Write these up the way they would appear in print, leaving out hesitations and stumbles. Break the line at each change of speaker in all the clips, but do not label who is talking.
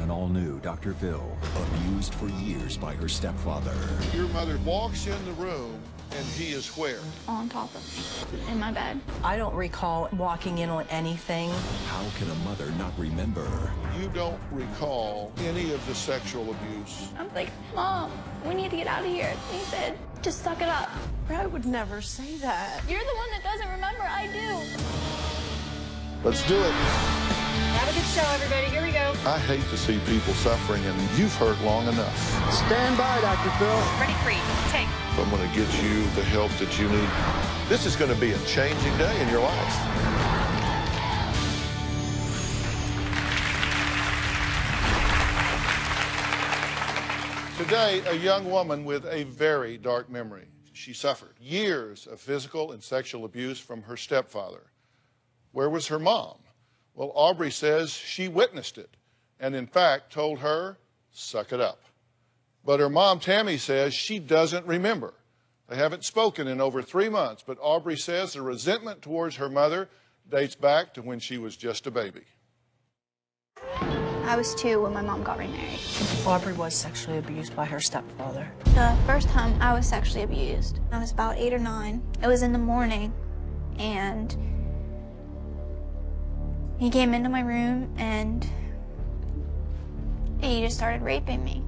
an all-new Dr. Phil, abused for years by her stepfather.
Your mother walks in the room, and he is where?
On top of me, in my bed.
I don't recall walking in on anything.
How can a mother not remember?
You don't recall any of the sexual abuse.
I was like, Mom, we need to get out of here. And he said, just suck it up.
I would never say that.
You're the one that doesn't remember. I do.
Let's do it.
Have a good show, everybody. Here we go.
I hate to see people suffering, and you've hurt long enough.
Stand by, Dr. Phil.
Ready, free, take.
I'm going to get you the help that you need. This is going to be a changing day in your life. Today, a young woman with a very dark memory. She suffered years of physical and sexual abuse from her stepfather. Where was her mom? Well, Aubrey says she witnessed it and, in fact, told her, suck it up. But her mom, Tammy, says she doesn't remember. They haven't spoken in over 3 months, but Aubrey says the resentment towards her mother dates back to when she was just a baby.
I was 2 when my mom got remarried.
Aubrey was sexually abused by her stepfather.
The first time I was sexually abused, I was about 8 or 9. It was in the morning, and he came into my room, and he just started raping me.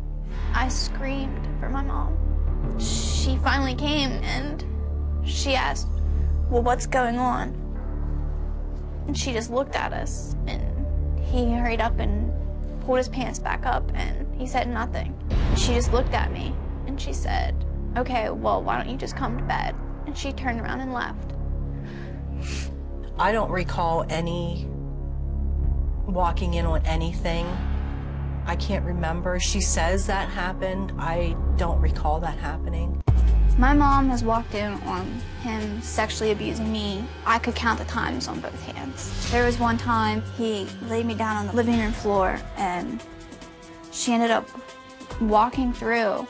I screamed for my mom. She finally came, and she asked, well, what's going on? And she just looked at us, and he hurried up and pulled his pants back up, and he said nothing. She just looked at me, and she said, okay, well, why don't you just come to bed? And she turned around and left.
I don't recall any walking in on anything. I can't remember. She says that happened. I don't recall that happening.
My mom has walked in on him sexually abusing me. I could count the times on both hands. There was one time he laid me down on the living room floor, and she ended up walking through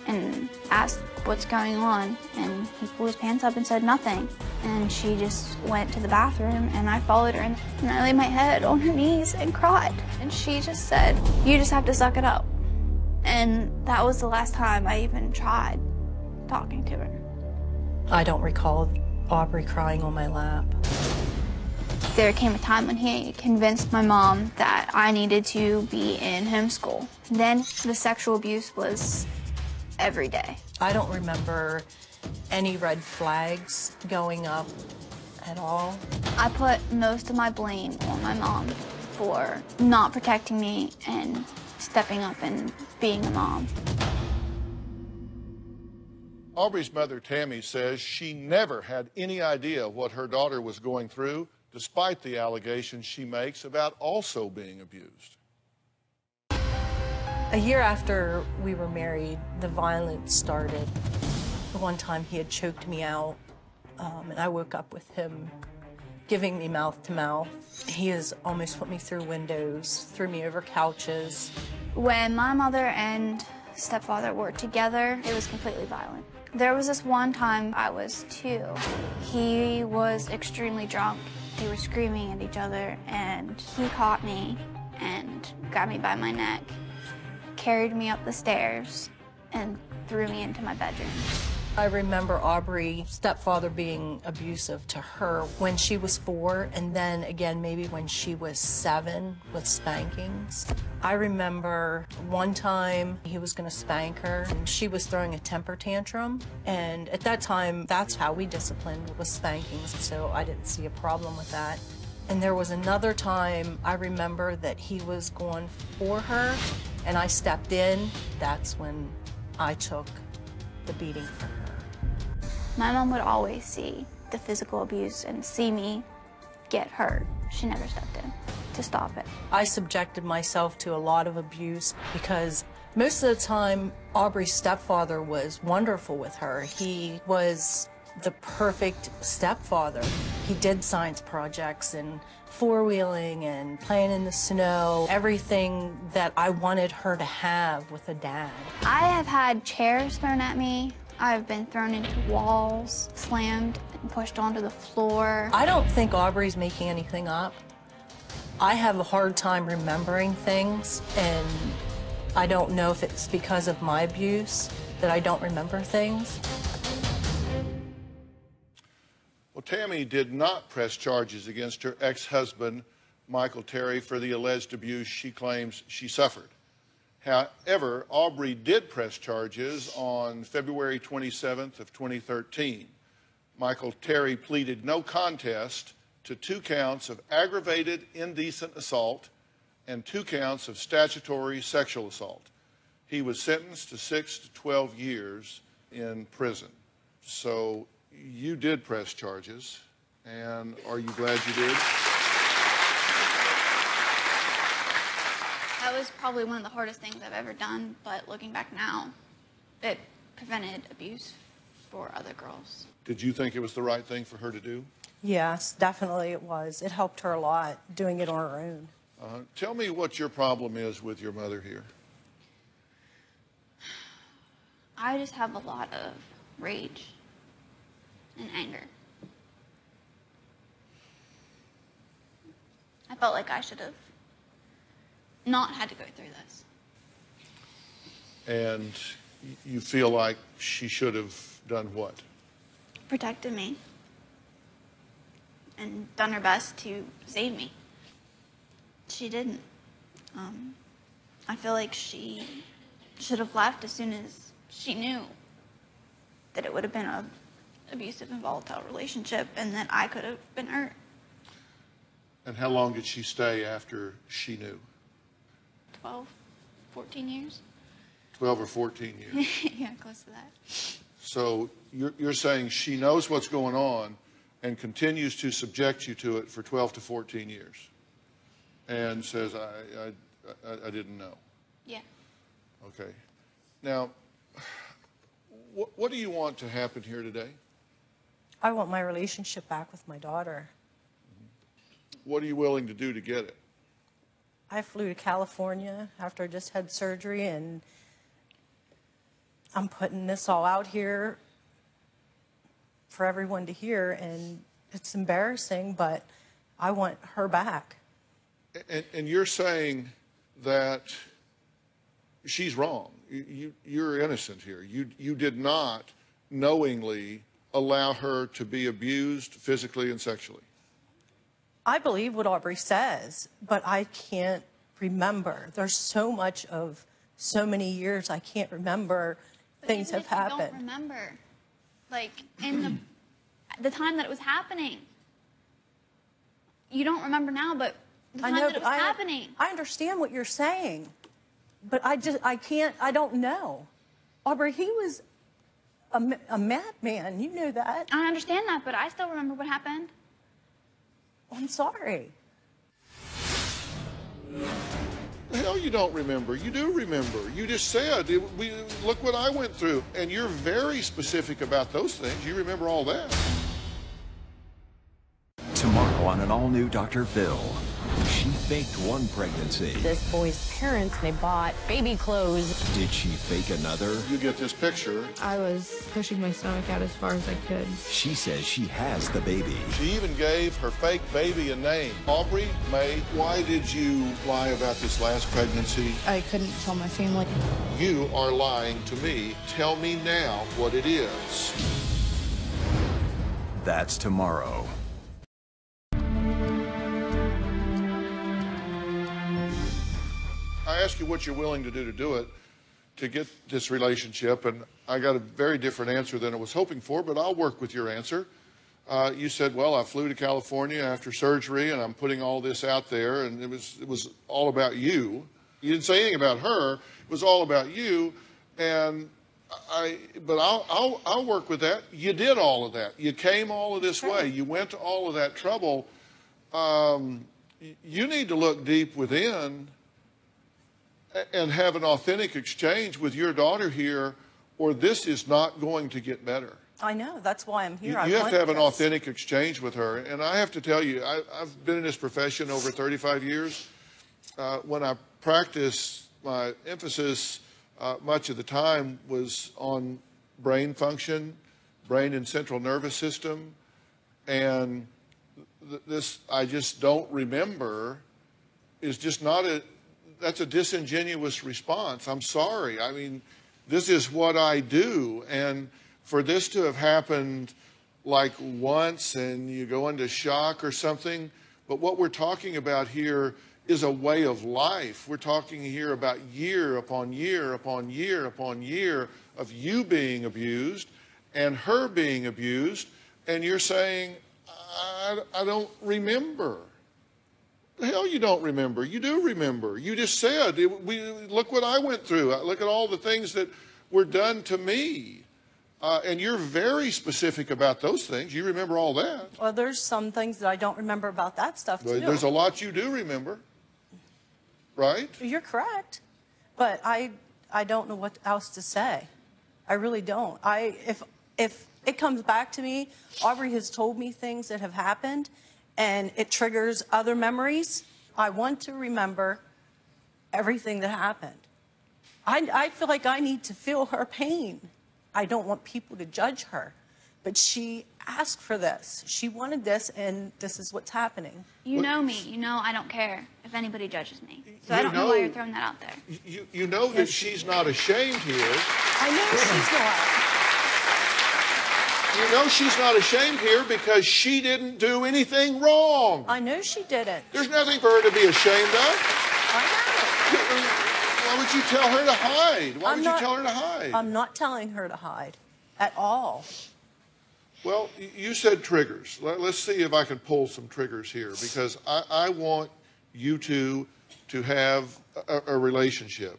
and asked what's going on, and he pulled his pants up and said nothing. And she just went to the bathroom, and I followed her, and I laid my head on her knees and cried. And she just said, you just have to suck it up. And that was the last time I even tried talking to her.
I don't recall Aubrey crying on my lap.
There came a time when he convinced my mom that I needed to be in homeschool. Then the sexual abuse was every day.
I don't remember any red flags going up at all.
I put most of my blame on my mom for not protecting me and stepping up and being a mom.
Aubrey's mother, Tammy, says she never had any idea what her daughter was going through, despite the allegations she makes about also being abused.
A year after we were married, the violence started. One time he had choked me out, and I woke up with him giving me mouth to mouth. He has almost put me through windows, threw me over couches.
When my mother and stepfather were together, it was completely violent. There was this one time I was 2. He was extremely drunk. They were screaming at each other, and he caught me and grabbed me by my neck, carried me up the stairs, and threw me into my bedroom.
I remember Aubrey's stepfather being abusive to her when she was 4, and then again maybe when she was 7 with spankings. I remember one time he was going to spank her, and she was throwing a temper tantrum, and at that time that's how we disciplined, was spankings, so I didn't see a problem with that. And there was another time I remember that he was going for her, and I stepped in. That's when I took the beating for her.
My mom would always see the physical abuse and see me get hurt. She never stepped in to stop it.
I subjected myself to a lot of abuse because most of the time Aubrey's stepfather was wonderful with her. He was the perfect stepfather. He did science projects and four-wheeling and playing in the snow, everything that I wanted her to have with a dad.
I have had chairs thrown at me. I've been thrown into walls, slammed and pushed onto the floor.
I don't think Aubrey's making anything up. I have a hard time remembering things, and I don't know if it's because of my abuse that I don't remember things.
Well, Tammy did not press charges against her ex-husband, Michael Terry, for the alleged abuse she claims she suffered. However, Aubrey did press charges on February 27th of 2013. Michael Terry pleaded no contest to 2 counts of aggravated indecent assault and 2 counts of statutory sexual assault. He was sentenced to 6 to 12 years in prison. So you did press charges, and are you glad you did?
That was probably one of the hardest things I've ever done, but looking back now, it prevented abuse for other girls.
Did you think it was the right thing for her to do?
Yes, definitely it was. It helped her a lot doing it on her own.
Tell me what your problem is with your mother here.
I just have a lot of rage and anger. I felt like I should have not had to go through this.
And you feel like she should have done what?
Protected me and done her best to save me. She didn't. I feel like she should have left as soon as she knew that it would have been an abusive and volatile relationship and that I could have been hurt.
And how long did she stay after she knew?
12, 14 years.
12 or 14 years.
Yeah, close to that.
So you're saying she knows what's going on and continues to subject you to it for 12 to 14 years and says, I didn't know.
Yeah.
Okay. Now, what do you want to happen here today?
I want my relationship back with my daughter.
What are you willing to do to get it?
I flew to California after I just had surgery, and I'm putting this all out here for everyone to hear, and it's embarrassing, but I want her back.
And you're saying that she's wrong. You're innocent here. You did not knowingly allow her to be abused physically and sexually.
I believe what Aubrey says, but I can't remember. There's so much of so many years I can't remember.
But
things
even
have
if you
happened.
don't remember, like in the time that it was happening. You don't remember now, but the time that it was happening.
I understand what you're saying, but I don't know. Aubrey, he was a madman. You know that.
I understand that, but I still remember what happened.
I'm sorry.
The hell you don't remember. You do remember. You just said, look what I went through. And you're very specific about those things. You remember all that.
Tomorrow on an all-new Dr. Phil. She faked one pregnancy.
This boy's parents, they bought baby clothes.
Did she fake another?
You get this picture.
I was pushing my stomach out as far as I could.
She says she has the baby.
She even gave her fake baby a name. Aubrey Mae, why did you lie about this last pregnancy?
I couldn't tell my family.
You are lying to me. Tell me now what it is.
That's tomorrow.
I asked you what you're willing to do it, to get this relationship, and I got a very different answer than I was hoping for, but I'll work with your answer. You said, well, I flew to California after surgery, and I'm putting all this out there, and it was all about you. You didn't say anything about her. It was all about you, but I'll work with that. You did all of that. You came all of this way. You went to all of that trouble. You need to look deep within and have an authentic exchange with your daughter here, or this is not going to get better.
I know. That's why I'm here.
You have to have an authentic exchange with her. And I have to tell you, I've been in this profession over 35 years. When I practiced, my emphasis much of the time was on brain function, brain and central nervous system. And I just don't remember is just not that's a disingenuous response. I'm sorry. I mean, this is what I do. And for this to have happened like once and you go into shock or something, but what we're talking about here is a way of life. We're talking here about year upon year upon year upon year of you being abused and her being abused, and you're saying, I don't remember. The hell you don't remember. You do remember. You just said, look what I went through. Look at all the things that were done to me. And you're very specific about those things. You remember all that.
Well, there's some things that I don't remember about that stuff, too.
There's a lot you do remember, right?
You're correct. But I don't know what else to say. I really don't. If it comes back to me, Aubrey has told me things that have happened, and it triggers other memories. I want to remember everything that happened. I feel like I need to feel her pain. I don't want people to judge her. But she asked for this. She wanted this, and this is what's happening.
You know me. You know I don't care if anybody judges me. So I don't know why you're throwing that out there.
You know that she's not ashamed here.
I know she's not.
You know she's not ashamed here because she didn't do anything wrong.
I know she didn't.
There's nothing for her to be ashamed of.
I know.
Why would you tell her to hide? Why would you tell her to hide?
I'm not telling her to hide at all.
Well, you said triggers. Let's see if I can pull some triggers here, because I want you two to have a relationship.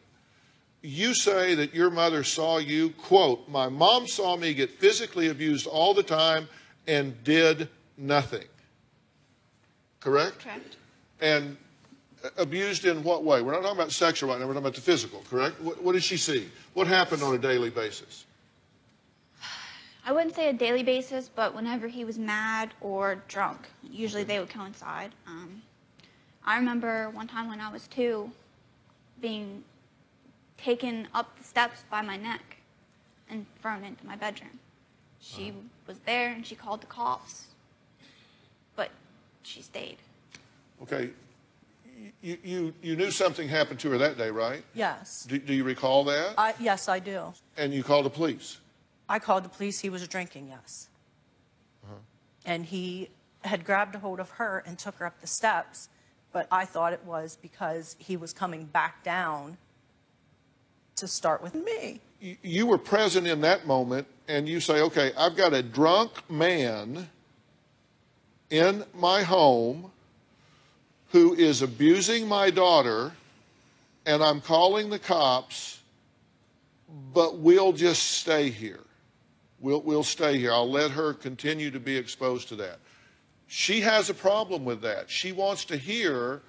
You say that your mother saw you, quote, my mom saw me get physically abused all the time and did nothing. Correct?
Correct.
And abused in what way? We're not talking about sexual right now. We're talking about the physical, correct? What did she see? What happened on a daily basis?
I wouldn't say a daily basis, but whenever he was mad or drunk, usually they would coincide. I remember one time when I was 2 being taken up the steps by my neck and thrown into my bedroom. She was there and she called the cops, but she stayed.
Okay. You knew something happened to her that day, right?
Yes.
Do you recall that?
Yes, I do.
And you called the police?
I called the police. He was drinking, yes. And he had grabbed a hold of her and took her up the steps, but I thought it was because he was coming back down to start with me.
You were present in that moment, and you say, okay, I've got a drunk man in my home who is abusing my daughter, and I'm calling the cops, but we'll just stay here. We'll stay here. I'll let her continue to be exposed to that. She has a problem with that. She wants to hear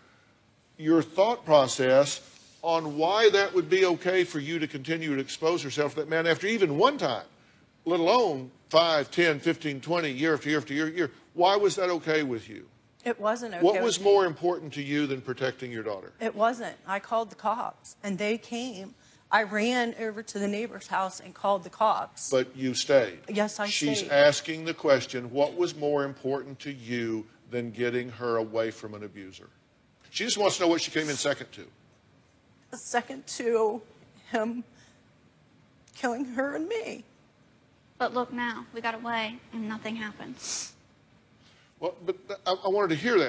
your thought process on why that would be okay for you to continue to expose herself to that man after even one time, let alone 5, 10, 15, 20, year after year after year. Why was that okay with you?
It wasn't okay.
What was more important to you than protecting your daughter?
It wasn't. I called the cops, and they came. I ran over to the neighbor's house and called the cops.
But you stayed.
Yes, I stayed.
She's asking the question, what was more important to you than getting her away from an abuser? She just wants to know what she came in second to.
Second to him killing her and me.
But look now, we got away and nothing happened.
Well, but I wanted to hear that.